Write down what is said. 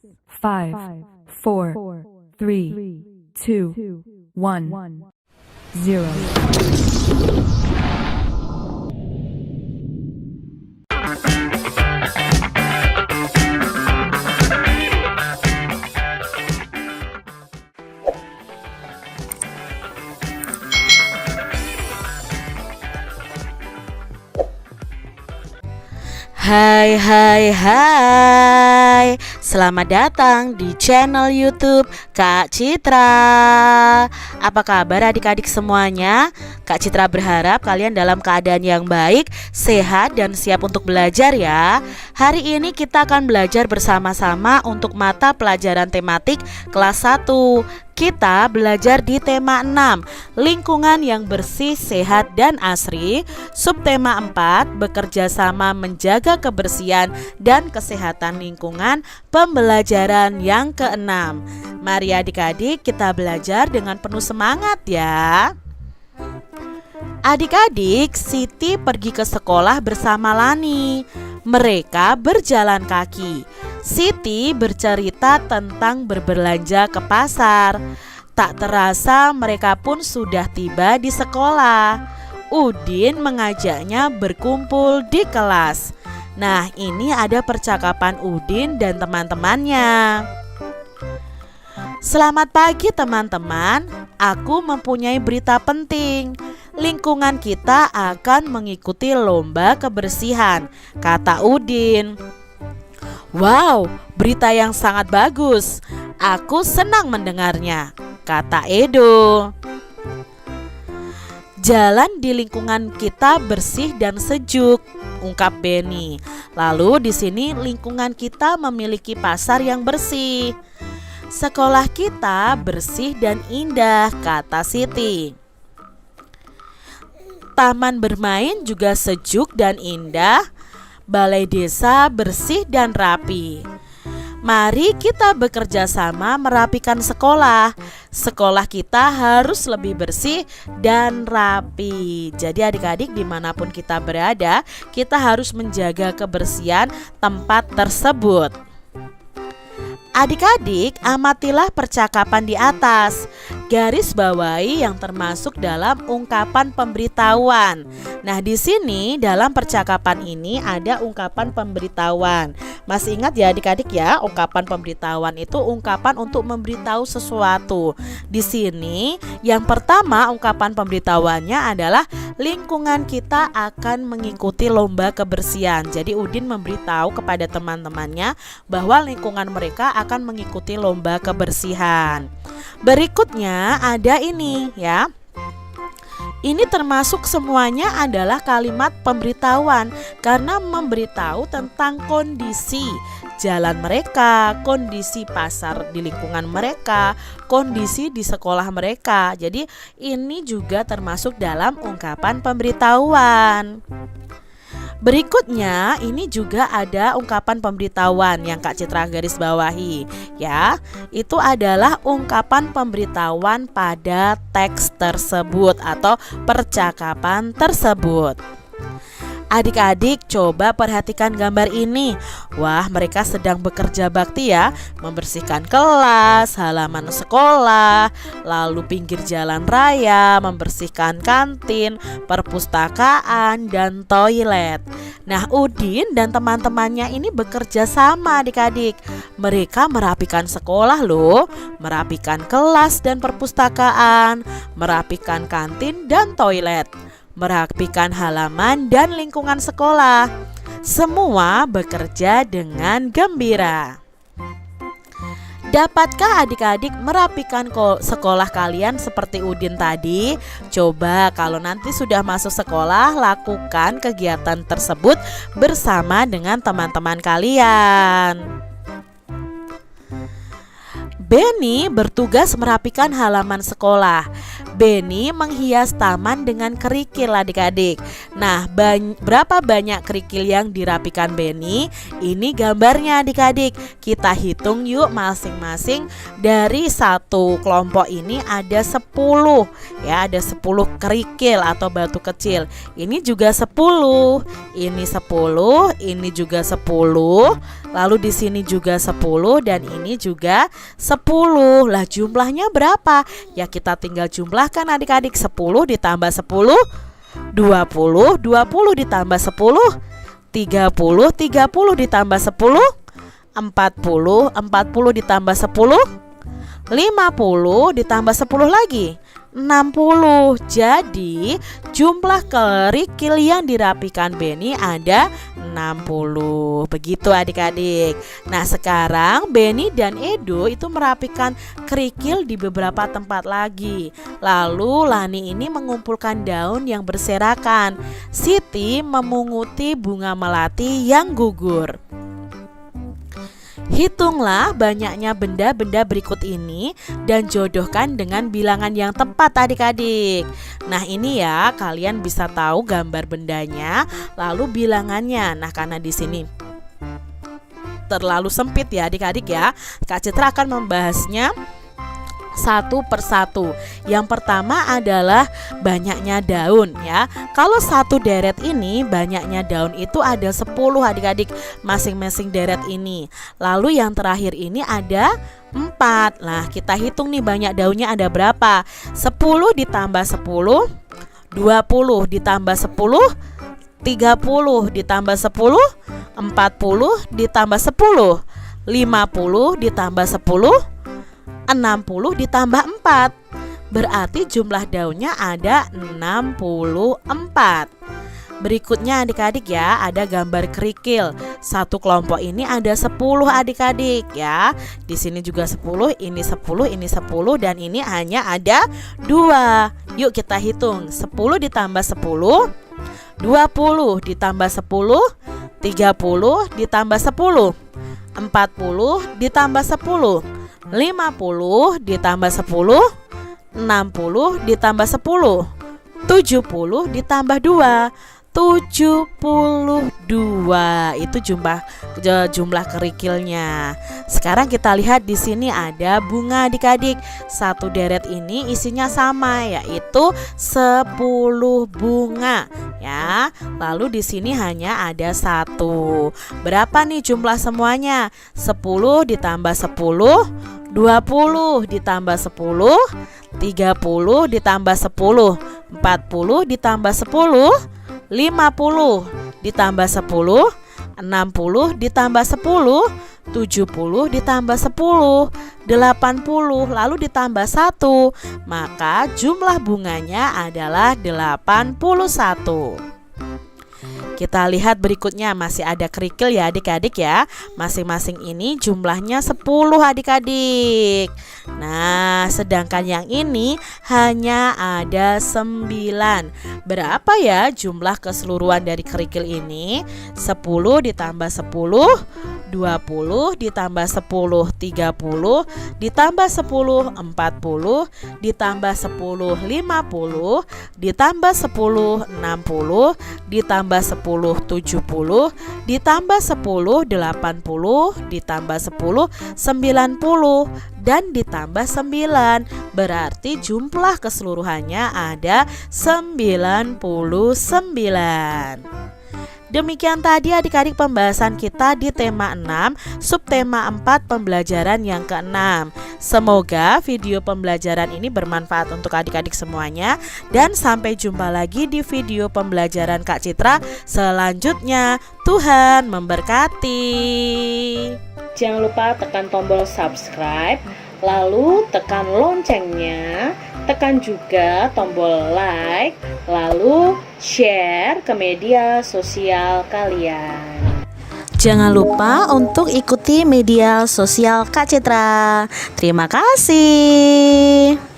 5, 4, 3, 2, 1, 0. Hai, selamat datang di channel YouTube Kak Citra. Apa kabar adik-adik semuanya? Kak Citra berharap kalian dalam keadaan yang baik, sehat, dan siap untuk belajar ya. Hari ini kita akan belajar bersama-sama untuk mata pelajaran tematik kelas 1. Kita belajar di tema 6, lingkungan yang bersih, sehat, dan asri. Subtema 4, bekerja sama menjaga kebersihan dan kesehatan lingkungan. Pembelajaran yang ke-6. Mari adik-adik kita belajar dengan penuh semangat ya. Adik-adik, Siti pergi ke sekolah bersama Lani. Mereka berjalan kaki. Siti bercerita tentang berbelanja ke pasar. Tak terasa mereka pun sudah tiba di sekolah. Udin mengajaknya berkumpul di kelas. Nah, ini ada percakapan Udin dan teman-temannya. Selamat pagi teman-teman, aku mempunyai berita penting. Lingkungan kita akan mengikuti lomba kebersihan, kata Udin. Wow, berita yang sangat bagus. Aku senang mendengarnya, kata Edo. Jalan di lingkungan kita bersih dan sejuk, ungkap Benny. Lalu di sini lingkungan kita memiliki pasar yang bersih. Sekolah kita bersih dan indah, kata Siti. Taman bermain juga sejuk dan indah. Balai desa bersih dan rapi. Mari kita bekerja sama merapikan sekolah. Sekolah kita harus lebih bersih dan rapi. Jadi adik-adik dimanapun kita berada, kita harus menjaga kebersihan tempat tersebut. Adik-adik, amatilah percakapan di atas. Garis bawahi yang termasuk dalam ungkapan pemberitahuan. Nah, di sini dalam percakapan ini ada ungkapan pemberitahuan. Masih ingat ya adik-adik ya, ungkapan pemberitahuan itu ungkapan untuk memberitahu sesuatu. Di sini yang pertama ungkapan pemberitahuannya adalah lingkungan kita akan mengikuti lomba kebersihan. Jadi Udin memberitahu kepada teman-temannya bahwa lingkungan mereka akan mengikuti lomba kebersihan. Berikutnya ada ini ya. Ini termasuk semuanya adalah kalimat pemberitahuan karena memberitahu tentang kondisi jalan mereka, kondisi pasar di lingkungan mereka, kondisi di sekolah mereka. Jadi ini juga termasuk dalam ungkapan pemberitahuan. Berikutnya ini juga ada ungkapan pemberitahuan yang Kak Citra garis bawahi ya. Itu adalah ungkapan pemberitahuan pada teks tersebut atau percakapan tersebut. Adik-adik coba perhatikan gambar ini. Wah, mereka sedang bekerja bakti ya, membersihkan kelas, halaman sekolah, lalu pinggir jalan raya, membersihkan kantin, perpustakaan, dan toilet. Nah, Udin dan teman-temannya ini bekerja sama adik-adik. Mereka merapikan sekolah loh, merapikan kelas dan perpustakaan, merapikan kantin dan toilet, merapikan halaman dan lingkungan sekolah. Semua bekerja dengan gembira. Dapatkah adik-adik merapikan sekolah kalian seperti Udin tadi? Coba kalau nanti sudah masuk sekolah, lakukan kegiatan tersebut bersama dengan teman-teman kalian. Benny bertugas merapikan halaman sekolah. Benny menghias taman dengan kerikil adik-adik. Nah, berapa banyak kerikil yang dirapikan Benny? Ini gambarnya adik-adik. Kita hitung yuk masing-masing. Dari satu kelompok ini ada 10 ya, ada 10 kerikil atau batu kecil. Ini juga 10, ini 10, ini juga 10, Lalu di sini juga 10 dan ini juga 10. Lah jumlahnya berapa? Ya kita tinggal jumlahkan adik-adik. 10 ditambah 10 20, 20 ditambah 10 30, 30 ditambah 10 40, 40 ditambah 10 50 ditambah 10 lagi 60. Jadi jumlah kerikil yang dirapikan Beni ada 60. Begitu adik-adik. Nah sekarang Beni dan Edo itu merapikan kerikil di beberapa tempat lagi. Lalu Lani ini mengumpulkan daun yang berserakan. Siti memunguti bunga melati yang gugur. Hitunglah banyaknya benda-benda berikut ini dan jodohkan dengan bilangan yang tepat adik-adik. Nah ini ya, kalian bisa tahu gambar bendanya lalu bilangannya. Nah karena di sini terlalu sempit ya adik-adik ya, Kak Citra akan membahasnya satu persatu. Yang pertama adalah banyaknya daun ya. Kalau satu deret ini banyaknya daun itu ada 10 adik-adik masing-masing deret ini. Lalu yang terakhir ini ada 4. Nah kita hitung nih banyak daunnya ada berapa. 10 ditambah 10 20 ditambah 10 30 ditambah 10 40 ditambah 10 50 ditambah 10 60 ditambah 4. Berarti jumlah daunnya ada 64. Berikutnya adik-adik ya, ada gambar kerikil. Satu kelompok ini ada 10 adik-adik ya. Di sini juga 10, ini 10, ini 10 dan ini hanya ada 2. Yuk kita hitung. 10 ditambah 10 20 ditambah 10 30 ditambah 10 40 ditambah 10 50 ditambah 10 60 ditambah 10 70 ditambah 2 72. Itu jumlah kerikilnya. Sekarang kita lihat di sini ada bunga adik-adik. Satu deret ini isinya sama yaitu 10 bunga ya. Lalu di sini hanya ada 1. Berapa nih jumlah semuanya? 10 ditambah 10 20 ditambah 10 30 ditambah 10 40 ditambah 10 50 ditambah 10 60 ditambah 10 70 ditambah 10 80 lalu ditambah 1. Maka jumlah bunganya adalah 81. Kita lihat berikutnya masih ada kerikil ya adik-adik ya. Masing-masing ini jumlahnya 10 adik-adik. Nah sedangkan yang ini hanya ada 9. Berapa ya jumlah keseluruhan dari kerikil ini? 10 ditambah 10 20 ditambah 10 30 ditambah 10 40 ditambah 10 50 ditambah 10 60 ditambah 10 70 ditambah 10 80 ditambah 10 90 dan ditambah 9. Berarti jumlah keseluruhannya ada 99. Demikian tadi adik-adik pembahasan kita di tema 6, subtema 4 pembelajaran yang ke-6. Semoga video pembelajaran ini bermanfaat untuk adik-adik semuanya. Dan sampai jumpa lagi di video pembelajaran Kak Citra selanjutnya. Tuhan memberkati. Jangan lupa tekan tombol subscribe, lalu tekan loncengnya, tekan juga tombol like, lalu share ke media sosial kalian. Jangan lupa untuk ikuti media sosial Kak Citra. Terima kasih.